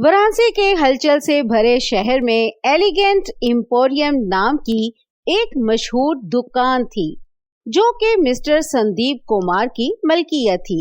वाराणसी के हलचल से भरे शहर में एलिगेंट एम्पोरियम नाम की एक मशहूर दुकान थी, जो कि मिस्टर संदीप कुमार की मलकियत थी।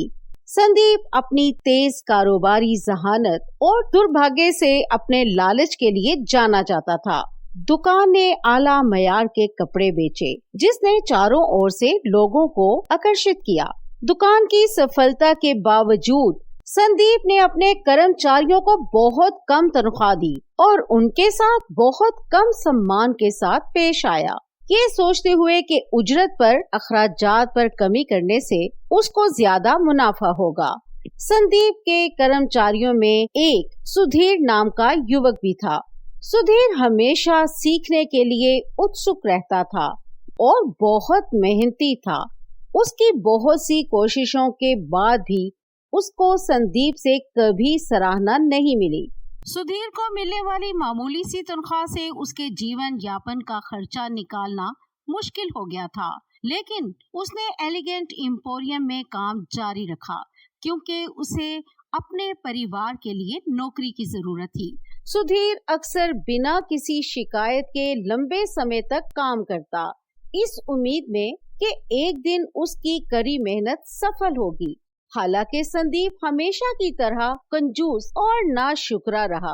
संदीप अपनी तेज कारोबारी जहानत और दुर्भाग्य से अपने लालच के लिए जाना जाता था। दुकान ने आला मयार के कपड़े बेचे, जिसने चारों ओर से लोगों को आकर्षित किया। दुकान की सफलता के बावजूद संदीप ने अपने कर्मचारियों को बहुत कम तनख्वाह दी और उनके साथ बहुत कम सम्मान के साथ पेश आया, ये सोचते हुए कि उजरत पर अखराजात पर कमी करने से उसको ज्यादा मुनाफा होगा। संदीप के कर्मचारियों में एक सुधीर नाम का युवक भी था। सुधीर हमेशा सीखने के लिए उत्सुक रहता था और बहुत मेहनती था। उसकी बहुत सी कोशिशों के बाद भी उसको संदीप से कभी सराहना नहीं मिली। सुधीर को मिलने वाली मामूली सी तनख्वाह से उसके जीवन यापन का खर्चा निकालना मुश्किल हो गया था, लेकिन उसने एलिगेंट एम्पोरियम में काम जारी रखा क्योंकि उसे अपने परिवार के लिए नौकरी की जरूरत थी। सुधीर अक्सर बिना किसी शिकायत के लंबे समय तक काम करता, इस उम्मीद में कि एक दिन उसकी कड़ी मेहनत सफल होगी। हालांकि संदीप हमेशा की तरह कंजूस और नाशुक्रा रहा।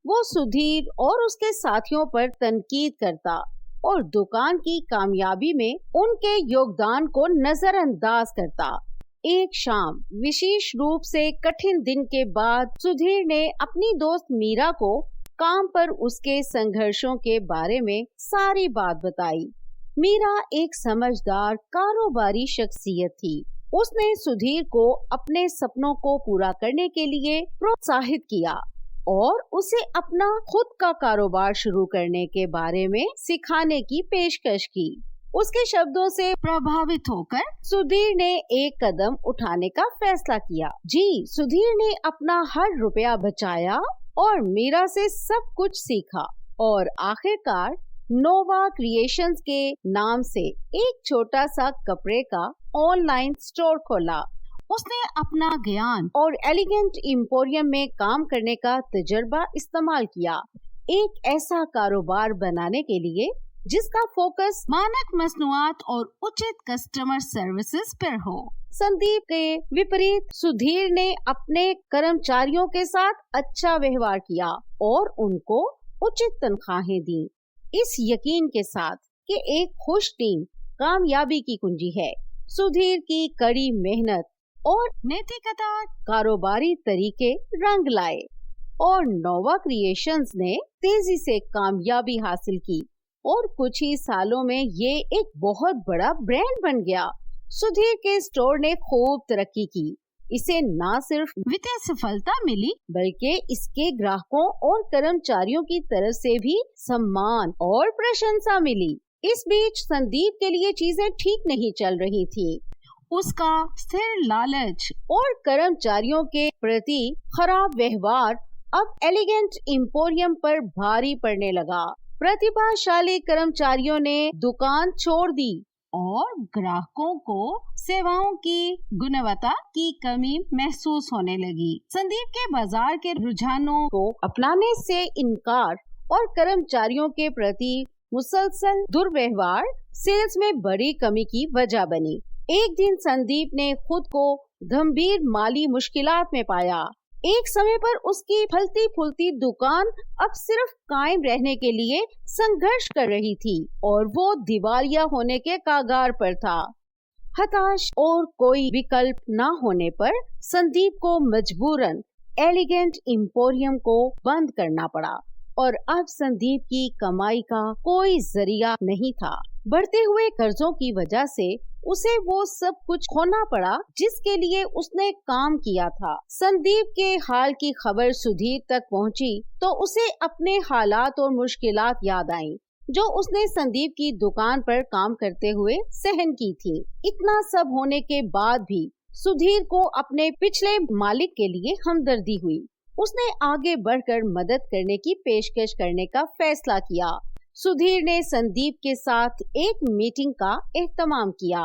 वो सुधीर और उसके साथियों पर तनकीद करता और दुकान की कामयाबी में उनके योगदान को नजरअंदाज करता। एक शाम विशेष रूप से कठिन दिन के बाद सुधीर ने अपनी दोस्त मीरा को काम पर उसके संघर्षों के बारे में सारी बात बताई। मीरा एक समझदार कारोबारी शख्सियत थी। उसने सुधीर को अपने सपनों को पूरा करने के लिए प्रोत्साहित किया और उसे अपना खुद का कारोबार शुरू करने के बारे में सिखाने की पेशकश की। उसके शब्दों से प्रभावित होकर सुधीर ने एक कदम उठाने का फैसला किया। सुधीर ने अपना हर रुपया बचाया और मीरा से सब कुछ सीखा और आखिरकार नोवा क्रिएशंस के नाम से एक छोटा सा कपड़े का ऑनलाइन स्टोर खोला। उसने अपना ज्ञान और एलिगेंट एम्पोरियम में काम करने का तजुर्बा इस्तेमाल किया, एक ऐसा कारोबार बनाने के लिए जिसका फोकस मानक मसनूआत और उचित कस्टमर सर्विसेज पर हो। संदीप के विपरीत सुधीर ने अपने कर्मचारियों के साथ अच्छा व्यवहार किया और उनको उचित तनख्वाहें दी, इस यकीन के साथ कि एक खुश टीम कामयाबी की कुंजी है। सुधीर की कड़ी मेहनत और नैतिकता कारोबारी तरीके रंग लाए और नोवा क्रिएशंस ने तेजी से कामयाबी हासिल की और कुछ ही सालों में ये एक बहुत बड़ा ब्रांड बन गया। सुधीर के स्टोर ने खूब तरक्की की। इसे न सिर्फ वित्तीय सफलता मिली बल्कि इसके ग्राहकों और कर्मचारियों की तरफ से भी सम्मान और प्रशंसा मिली। इस बीच संदीप के लिए चीजें ठीक नहीं चल रही थी। उसका स्थिर लालच और कर्मचारियों के प्रति खराब व्यवहार अब एलिगेंट एम्पोरियम पर भारी पड़ने लगा। प्रतिभाशाली कर्मचारियों ने दुकान छोड़ दी और ग्राहकों को सेवाओं की गुणवत्ता की कमी महसूस होने लगी। संदीप के बाजार के रुझानों को अपनाने से इनकार और कर्मचारियों के प्रति मुसलसल दुर्व्यवहार सेल्स में बड़ी कमी की वजह बनी। एक दिन संदीप ने खुद को गंभीर माली मुश्किलात में पाया। एक समय पर उसकी फलती फूलती दुकान अब सिर्फ कायम रहने के लिए संघर्ष कर रही थी और वो दिवालिया होने के कगार पर था। हताश और कोई विकल्प न होने पर संदीप को मजबूरन एलिगेंट एम्पोरियम को बंद करना पड़ा और अब संदीप की कमाई का कोई जरिया नहीं था। बढ़ते हुए कर्जों की वजह से उसे वो सब कुछ खोना पड़ा जिसके लिए उसने काम किया था। संदीप के हाल की खबर सुधीर तक पहुंची तो उसे अपने हालात और मुश्किलात याद आईं, जो उसने संदीप की दुकान पर काम करते हुए सहन की थी। इतना सब होने के बाद भी सुधीर को अपने पिछले मालिक के लिए हमदर्दी हुई। उसने आगे बढ़कर मदद करने की पेशकश करने का फैसला किया। सुधीर ने संदीप के साथ एक मीटिंग का एहतमाम किया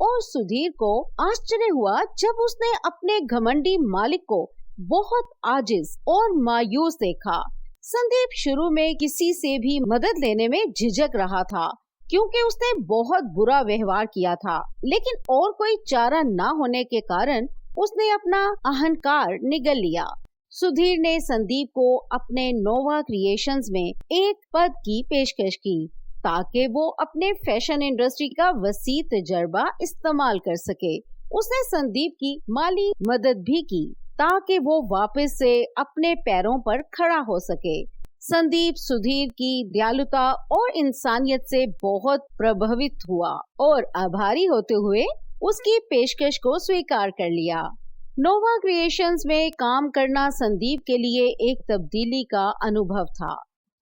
और सुधीर को आश्चर्य हुआ जब उसने अपने घमंडी मालिक को बहुत आजिज और मायूस देखा। संदीप शुरू में किसी से भी मदद लेने में झिझक रहा था क्योंकि उसने बहुत बुरा व्यवहार किया था, लेकिन और कोई चारा ना होने के कारण उसने अपना अहंकार निगल लिया। सुधीर ने संदीप को अपने नोवा क्रिएशंस में एक पद की पेशकश की ताकि वो अपने फैशन इंडस्ट्री का वसी तजर्बा इस्तेमाल कर सके। उसने संदीप की माली मदद भी की ताकि वो वापस से अपने पैरों पर खड़ा हो सके। संदीप सुधीर की दयालुता और इंसानियत से बहुत प्रभावित हुआ और आभारी होते हुए उसकी पेशकश को स्वीकार कर लिया। नोवा क्रिएशंस में काम करना संदीप के लिए एक तब्दीली का अनुभव था।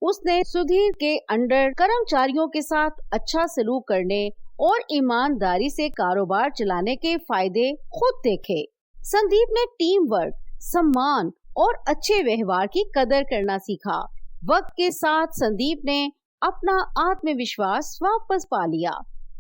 उसने सुधीर के अंडर कर्मचारियों के साथ अच्छा सलूक करने और ईमानदारी से कारोबार चलाने के फायदे खुद देखे। संदीप ने टीम वर्क, सम्मान और अच्छे व्यवहार की कदर करना सीखा। वक्त के साथ संदीप ने अपना आत्मविश्वास वापस पा लिया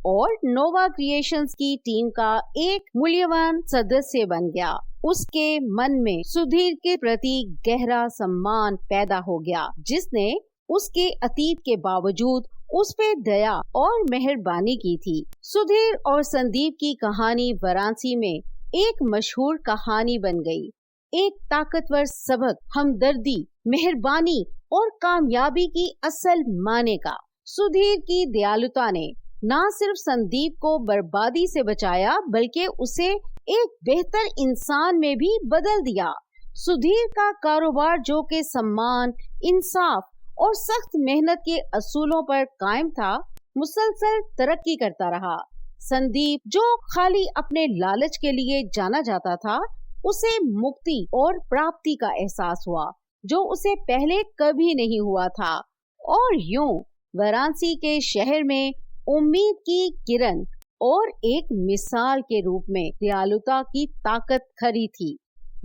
और नोवा क्रिएशंस की टीम का एक मूल्यवान सदस्य बन गया। उसके मन में सुधीर के प्रति गहरा सम्मान पैदा हो गया, जिसने उसके अतीत के बावजूद उस पे दया और मेहरबानी की थी। सुधीर और संदीप की कहानी वाराणसी में एक मशहूर कहानी बन गई। एक ताकतवर सबक हमदर्दी, मेहरबानी और कामयाबी की असल माने का। सुधीर की दयालुता ने न सिर्फ संदीप को बर्बादी से बचाया बल्कि उसे एक बेहतर इंसान में भी बदल दिया। सुधीर का कारोबार जो कि सम्मान, इंसाफ और सख्त मेहनत के असूलों पर कायम था, मुसलसल तरक्की करता रहा। संदीप जो खाली अपने लालच के लिए जाना जाता था, उसे मुक्ति और प्राप्ति का एहसास हुआ जो उसे पहले कभी नहीं हुआ था। और यूं वाराणसी के शहर में उम्मीद की किरण और एक मिसाल के रूप में दयालुता की ताकत खड़ी थी,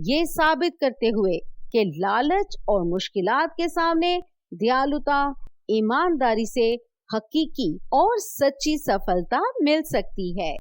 ये साबित करते हुए कि लालच और मुश्किलात के सामने दयालुता, ईमानदारी से हकीकी और सच्ची सफलता मिल सकती है।